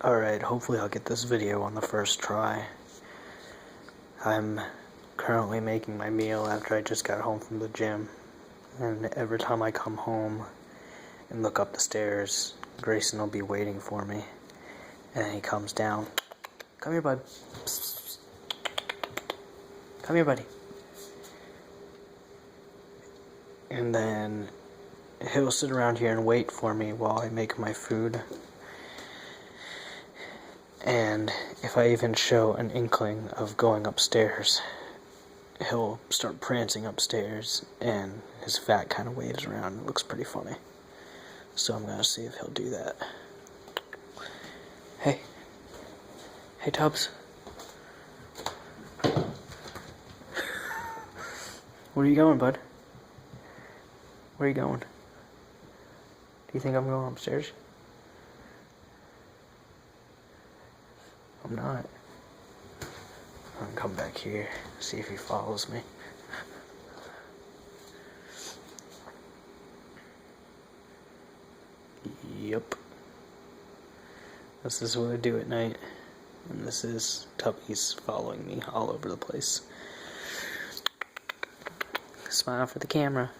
Alright, hopefully I'll get this video on the first try. I'm currently making my meal after I just got home from the gym. And every time I come home and look up the stairs, Grayson will be waiting for me. And he comes down. Come here, bud. Come here, buddy. And then he'll sit around here and wait for me while I make my food. And if I even show an inkling of going upstairs, he'll start prancing upstairs and his fat kind of waves around. It looks pretty funny. So I'm going to see if he'll do that. Hey. Hey, Tubbs. Where are you going, bud? Where are you going? Do you think I'm going upstairs? I'm not. I'm gonna come back here, see if he follows me. Yep. This is what I do at night. And this is Tubbies following me all over the place. Smile for the camera.